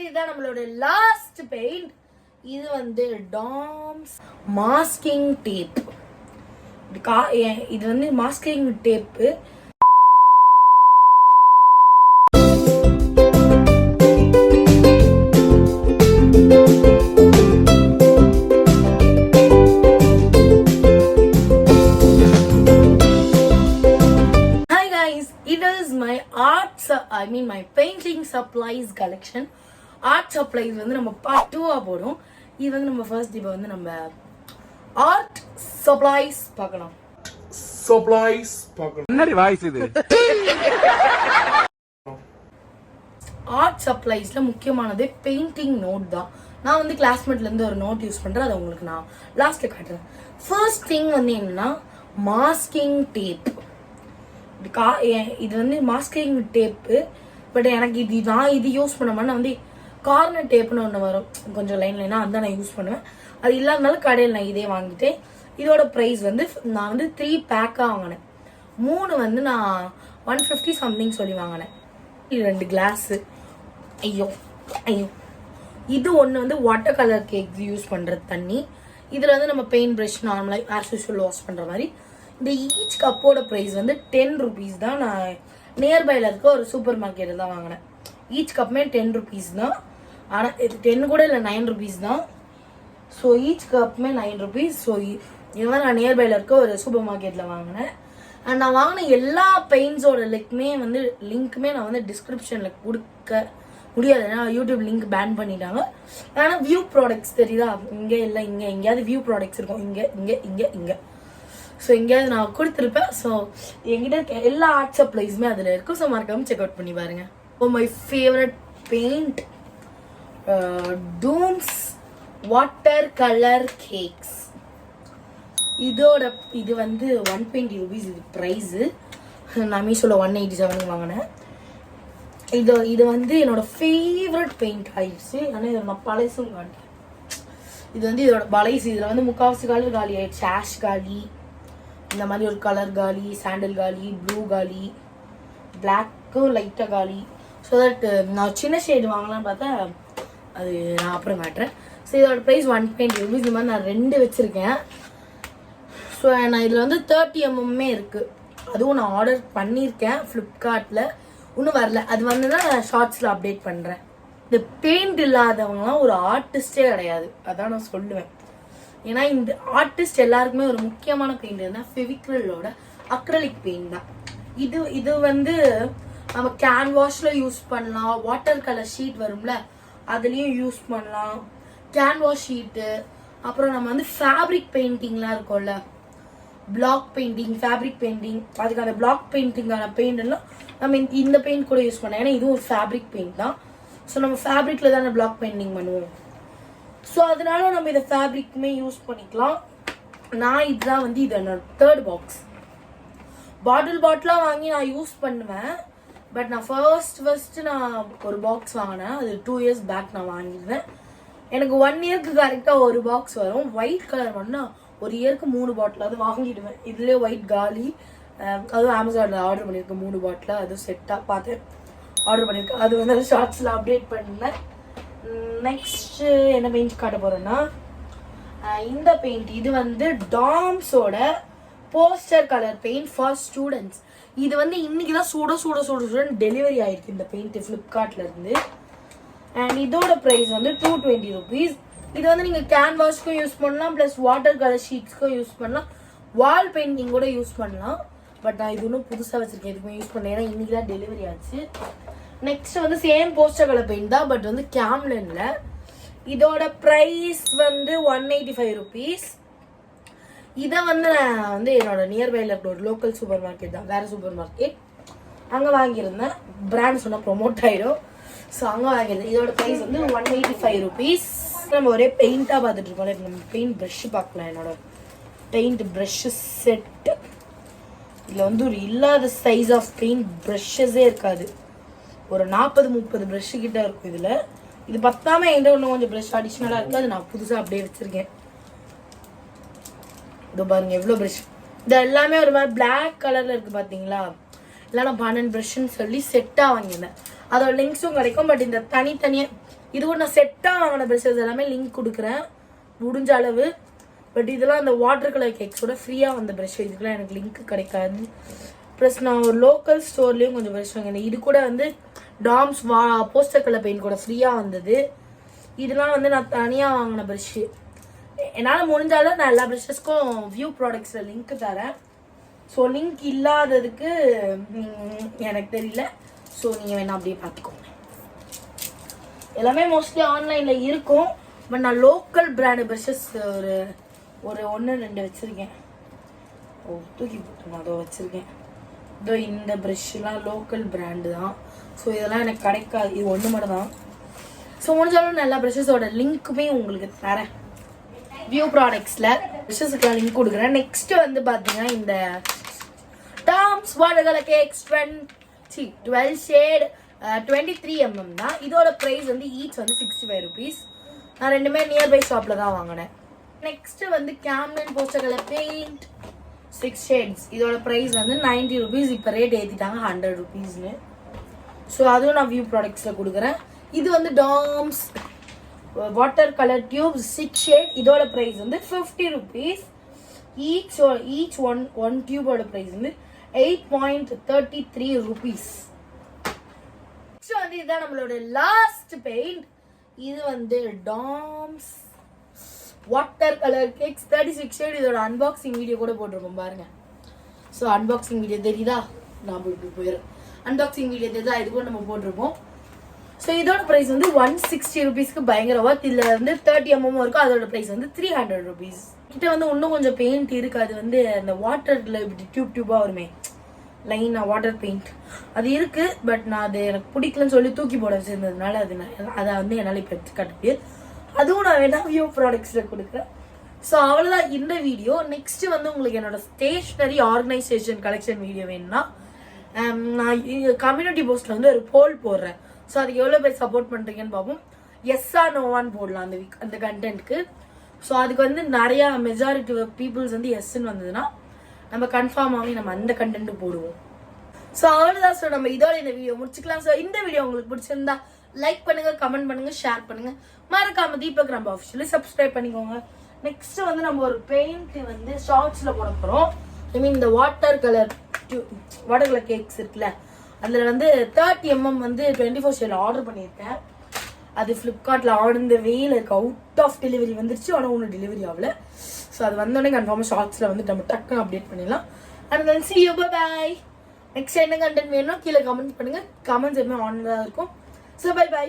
இதுதான் நம்மளோட last paint. இது வந்து டாம்ஸ் மாஸ்கிங் டேப். இது வந்து masking tape. My painting supplies collection. Art supplies வந்து நம்ம part 2 போடும். இது வந்து நம்ம first இப்போ வந்து நம்ம art supplies பார்க்கலாம். என்னடி வாய்ஸ் இது? art suppliesல முக்கியமானது பெயிண்டிங் நோட் தான். நான் வந்து கிளாஸ்மேட்ல இருந்து ஒரு நோட் யூஸ் பண்றேன். அதை உங்களுக்கு நான் லாஸ்ட்ல காட்டுறேன். ஃபர்ஸ்ட் திங் வந்து என்னன்னா மாஸ்கிங் டேப். இது வந்து மாஸ்கிங் டேப்பு. பட் எனக்கு இது யூஸ் பண்ண மாதிரி நான் வந்து கார்னர் டேப்னு ஒன்று வரும் கொஞ்சம் லைனா அந்த நான் யூஸ் பண்ணுவேன். அது இல்லாதனால கடையில் நான் இதே வாங்கிட்டேன். இதோட ப்ரைஸ் வந்து நான் வந்து 3 பேக்காக வாங்கினேன். 3 வந்து நான் 150 சம்திங் சொல்லி வாங்கினேன். 2 கிளாஸு. ஐயோ இது ஒன்று வந்து வாட்டர் கலர் கேக் யூஸ் பண்ணுறது தண்ணி. இதில் வந்து நம்ம பெயிண்ட் ப்ரஷ் நார்மலாக ஆஸ் யூஸ்வல் வாஷ் பண்ணுற மாதிரி. இந்த ஈச் கப்போட ப்ரைஸ் வந்து 10 rupees தான். நான் நியர்பைல இருக்க ஒரு சூப்பர் மார்க்கெட்டில் தான் வாங்கினேன். ஈச் கப்புமே 10 rupees தான். ஆனால் இது 10 கூட இல்லை, 9 rupees தான். ஸோ ஈச் கப்புமே 9 rupees. ஸோ இது மாதிரி நான் நியர்பைல இருக்க ஒரு சூப்பர் மார்க்கெட்டில் வாங்கினேன். அண்ட் நான் வாங்கின எல்லா பெயிண்ட்ஸோட லிங்க்குமே நான் வந்து டிஸ்கிரிப்ஷனில் கொடுக்க முடியாது. ஏன்னா யூடியூப் லிங்க் பேன் பண்ணிட்டாங்க. ஆனால் வியூ ப்ராடக்ட்ஸ் தெரியுதா, இங்கே இல்லை இங்கே எங்கேயாவது வியூ ப்ராடக்ட்ஸ் இருக்கும். இங்கே ஸோ எங்கேயாவது நான் கொடுத்துருப்பேன். ஸோ என்கிட்ட இருக்க எல்லா ஆர்ட் சப்ளைஸுமே அதில் இருக்கும். ஸோ மறக்காமல் செக் அவுட் பண்ணி பாருங்க. My favourite paint Doms water colour cakes. இது வந்து 120 rupees இது ப்ரைஸு. நான் மீஷோவில் 187 வாங்கினேன். இது வந்து என்னோட ஃபேவரட் பெயிண்ட் ஆயிடுச்சு. ஆனால் இதை நான் பழசும் காட்டேன். இது வந்து இதோட பழைசு. இதில் வந்து முக்கால்வாசி கலர் காலி ஆயிடுச்சு. ஆஷ் காலி, இந்த மாதிரி ஒரு கலர் காலி, சாண்டல் காலி, ப்ளூ காலி, பிளாக்கும் லைட்டாக காலி. ஸோ தட் நான் சின்ன ஷேடு வாங்கலாம்னு பார்த்தா அது நான் அப்புறம் காட்டுறேன். ஸோ இதோட ப்ரைஸ் 120 rupees. இந்த மாதிரி நான் 2 வச்சுருக்கேன். ஸோ நான் இதில் வந்து 30 mm இருக்குது. அதுவும் நான் ஆர்டர் பண்ணியிருக்கேன் ஃப்ளிப்கார்ட்டில். இன்னும் வரல. அது வந்து தான் ஷார்ட்ஸில் அப்டேட் பண்ணுறேன். இந்த பெயிண்ட் இல்லாதவங்கலாம் ஒரு ஆர்டிஸ்டே கிடையாது, அதான் நான் சொல்லுவேன். ஏன்னா இந்த ஆர்டிஸ்ட் எல்லாருக்குமே ஒரு முக்கியமான பெயிண்ட் இருந்தால் ஃபெவிக்ரிலோட அக்ரலிக் பெயிண்ட் தான். இது வந்து நம்ம கேன்வாஷில் யூஸ் பண்ணலாம். வாட்டர் கலர் ஷீட் வரும்ல, அதுலேயும் யூஸ் பண்ணலாம். கேன்வாஷ் ஷீட்டு, அப்புறம் நம்ம வந்து ஃபேப்ரிக் பெயிண்டிங்லாம் இருக்கும்ல, பிளாக் பெயிண்டிங், ஃபேப்ரிக் பெயிண்டிங், அதுக்கான பிளாக் பெயிண்டிங்கான பெயிண்ட் எல்லாம் நம்ம இந்த பெயிண்ட் கூட யூஸ் பண்ணலாம். ஏன்னா இதுவும் ஒரு ஃபேப்ரிக் பெயிண்ட் தான். ஸோ நம்ம ஃபேப்ரிக்கில் தானே பிளாக் பெயிண்டிங் பண்ணுவோம். ஸோ அதனால நம்ம இதை ஃபேப்ரிக்குமே யூஸ் பண்ணிக்கலாம். நான் இதுதான் வந்து இது என்னோட 3rd பாக்ஸ். பாட்டிலாக வாங்கி நான் யூஸ் பண்ணுவேன். பட் நான் ஃபர்ஸ்ட் நான் ஒரு பாக்ஸ் வாங்கினேன். அது 2 years பேக் நான் வாங்கியிருந்தேன். எனக்கு 1 yearக்கு கரெக்டாக ஒரு பாக்ஸ் வரும். ஒயிட் கலர் பண்ணால் ஒரு இயருக்கு 3 பாட்டில் அது வாங்கிடுவேன். இதுலேயே ஒயிட் காலி, அதுவும் அமேசானில் ஆர்டர் பண்ணியிருக்கேன் 3 பாட்டில். அதுவும் செட்டாக பார்த்து ஆர்டர் பண்ணியிருக்கேன். அது வந்து ஷார்ட்ஸில் அப்டேட் பண்ணேன். நெக்ஸ்ட் என்ன பெயிண்ட் காட்ட போறேன்னா இந்த பெயிண்ட். இது வந்து டாம்ஸோட poster colour paint for students. இது வந்து இன்னைக்கு தான் சுட டெலிவரி ஆயிருக்கு இந்த பெயிண்ட் ஃப்ளிப்கார்ட்ல இருந்து. அண்ட் இதோட ப்ரைஸ் வந்து 220 rupees. இது வந்து நீங்க கேன்வாஸ்க்கும் யூஸ் பண்ணலாம், பிளஸ் வாட்டர் கலர் ஷீட்ஸ்க்கும் யூஸ் பண்ணலாம், வால் பெயிண்டிங் கூட யூஸ் பண்ணலாம். பட் நான் இது ஒன்றும் புதுசாக வச்சிருக்கேன், எதுக்குமே யூஸ் பண்ணேன். ஏன்னா இன்னைக்கு தான் டெலிவரி ஆச்சு. நெக்ஸ்ட் வந்து சேம் போஸ்டர் கலர் பெயிண்ட் தான், பட் வந்து கேம்லின்ல. இதோட ப்ரைஸ் வந்து 185 rupees. இதை வந்து நான் வந்து என்னோட நியர்பைல இருக்க ஒரு லோக்கல் சூப்பர் மார்க்கெட் தான், வேற சூப்பர் மார்க்கெட், அங்கே வாங்கியிருந்தேன். பிராண்ட் சொன்னால் ப்ரொமோட் ஆயிடும். ஸோ அங்கே வாங்கியிருந்தேன். இதோட ப்ரைஸ் வந்து 185 rupees. நம்ம ஒரே பெயிண்டாக பார்த்துட்டு இருக்கோம். இப்போ நம்ம பெயிண்ட் ப்ரஷ் பார்க்கலாம். என்னோட பெயிண்ட் ப்ரஷ் செட்டு. இதில் வந்து ஒரு இல்லாத சைஸ் ஆஃப் பெயிண்ட் ப்ரஷ்ஷஸே இருக்காது. ஒரு 40-30 ப்ரஷ் கிட்ட இருக்கும் இதில். இது பத்தாம என்கிட்ட இன்னும் கொஞ்சம் ப்ரஷ் அடிஷ்னலாக இருக்குது. அது நான் புதுசாக அப்படியே வச்சுருக்கேன். இதோ பாருங்க எவ்வளோ ப்ரஷ். இது எல்லாமே ஒரு மாதிரி பிளாக் கலரில் இருக்குது பார்த்தீங்களா. இல்லை நான் 12 ப்ரஷ்ன்னு சொல்லி செட்டாக வாங்கியிருந்தேன். அதோட லிங்க்ஸும் கிடைக்கும். பட் இந்த தனித்தனியாக இது கூட நான் செட்டாக வாங்கின ப்ரெஷஸ் எல்லாமே லிங்க் கொடுக்குறேன் முடிஞ்ச அளவு. பட் இதெல்லாம் அந்த வாட்டர் கலர் கேக்ஸோட ஃப்ரீயாக வந்த ப்ரெஷ், இதுக்கெல்லாம் எனக்கு லிங்க் கிடைக்காது. ப்ளஸ் நான் ஒரு லோக்கல் ஸ்டோர்லேயும் கொஞ்சம் ப்ரெஷ் வாங்கினேன். இது கூட வந்து டாம்ஸ் போஸ்டர் கலர் பெயிண்ட் கூட ஃப்ரீயாக வந்தது. இதெல்லாம் வந்து நான் தனியாக வாங்கின ப்ரெஷ்ஷு. என்னால் முடிஞ்சாலும் நான் எல்லா ப்ரெஷஸ்க்கும் வியூ ப்ராடக்ட்ஸில் லிங்க் தரேன். ஸோ லிங்க் இல்லாததுக்கு எனக்கு தெரியல. ஸோ நீங்கள் வேணா அப்படியே பார்த்துக்கோங்க. எல்லாமே மோஸ்ட்லி ஆன்லைனில் இருக்கும். பட் நான் லோக்கல் பிராண்டு ப்ரெஷஸ் ஒரு 1-2 வச்சுருக்கேன். தூக்கி போட்டு அதோ வச்சுருக்கேன். இதோ இந்த ப்ரெஷ்ஷெலாம் லோக்கல் பிராண்டு தான். ஸோ இதெல்லாம் எனக்கு கிடைக்காது, இது ஒன்று மட்டும் தான். ஸோ முடிஞ்சாலும் நான் எல்லா ப்ரெஷஸோட லிங்க்குமே உங்களுக்கு தரேன். வியூ ப்ராடக்ட்ஸில் ப்ரெஷஸுக்குலாம் லிங்க் கொடுக்குறேன். நெக்ஸ்ட்டு வந்து பார்த்தீங்கன்னா இந்த Tom's water colour cakes 12 shade 23 mm தான். இதோட ப்ரைஸ் வந்து ஈச் வந்து 65 rupees. நான் ரெண்டுமே நியர்பை ஷாப்பில் தான் வாங்கினேன். நெக்ஸ்ட்டு வந்து Camlin poster colour paint 6 shades. இதோட ப்ரைஸ் வந்து 90 rupees. இப்போ ரேட் ஏற்றிட்டாங்க 100 rupeesனு. ஸோ அதுவும் நான் வியூ ப்ராடக்ட்ஸில் கொடுக்குறேன். இது வந்து Tom's water colour tubes 6 shade. இதோட ப்ரைஸ் வந்து 50 rupees. ஈச் ஒன் டியூபோட ப்ரைஸ் வந்து 8.33 rupees. நெக்ஸ்ட் வந்து இதுதான் நம்மளோட லாஸ்ட் பெயிண்ட். இது வந்து Tom's water colour cakes 36 shade. இதோட அன்பாக்சிங் வீடியோ கூட போட்டிருப்போம் பாருங்க. ஸோ அன்பாக்சிங் வீடியோ தெரியுதா? நான் போயிடுறேன். அன்பாக்சிங் வீடியோ தெரியுதா? இது கூட நம்ம போட்டிருப்போம். ஸோ இதோட ப்ரைஸ் வந்து 160 rupeesக்கு பயங்கர ஒர்த். இதில் வந்து 30 mm இருக்கும். அதோட ப்ரைஸ் வந்து 300 rupees. கிட்ட வந்து இன்னும் கொஞ்சம் பெயிண்ட் இருக்குது. அது வந்து அந்த வாட்டரில் இப்படி டியூபாக வருமே லைனாக வாட்டர் பெயிண்ட் அது இருக்குது. பட் நான் அது எனக்கு பிடிக்கலன்னு சொல்லி தூக்கி போட வச்சுருந்ததுனால அதை வந்து என்னால் இப்போ எடுத்து காட்ட முடியாது. அதுவும் நான் வேணா வியூ ப்ராடக்ட்ஸில் கொடுக்குறேன். ஸோ அவ்வளோதான் இந்த வீடியோ. நெக்ஸ்ட்டு வந்து உங்களுக்கு என்னோட ஸ்டேஷ்னரி ஆர்கனைசேஷன் கலெக்ஷன் வீடியோ வேணும்னா நான் கம்யூனிட்டி போஸ்ட்டில் வந்து ஒரு போல் போடுறேன். ஸோ அதுக்கு எவ்வளோ பேர் சப்போர்ட் பண்ணுறீங்கன்னு பார்ப்போம். எஸ்ஸா நோவான்னு போடலாம் அந்த கண்டென்ட்க்கு. ஸோ அதுக்கு வந்து நிறையா மெஜாரிட்டி பீப்புள்ஸ் வந்து எஸ்ன்னு வந்ததுன்னா நம்ம கன்ஃபார்மாகவே நம்ம அந்த கண்டென்ட்டு போடுவோம். ஸோ அவ்வளோதான். ஸோ நம்ம இதோட இந்த வீடியோ முடிச்சுக்கலாம். ஸோ இந்த வீடியோ உங்களுக்கு பிடிச்சிருந்தா லைக் பண்ணுங்க, கமெண்ட் பண்ணுங்க, ஷேர் பண்ணுங்க. மறக்காம தீபக் ரம்பா ஆஃபிஷியலி சப்ஸ்கிரைப் பண்ணிக்கோங்க. நெக்ஸ்ட் வந்து நம்ம ஒரு பெயிண்ட் வந்து ஷார்ட்ஸில் போட போகிறோம். ஐ மீன் இந்த வாட்டர் கலர் கேக்ஸ் இருக்குல்ல, அதில் வந்து 30 mm வந்து 24 shade ஆர்டர் பண்ணியிருக்கேன். அது ஃப்ளிப்கார்ட்டில் ஆர்டர் வெயில் இருக்கு. அவுட் ஆஃப் டெலிவரி வந்துருச்சு. ஆனால் ஒன்றும் டெலிவரி ஆகல. ஸோ அது வந்தோடனே கன்ஃபார்மாக ஷார்ட்ஸில் வந்து நம்ம டக்குன்னு அப்டேட் பண்ணிடலாம். And then see you, bye. Next என்ன கண்டென்ட் வேணும்னா கீழே கமெண்ட் பண்ணுங்கள். கமெண்ட்ஸ் எப்பவுமே ஆன்ல தான் இருக்கும். So by.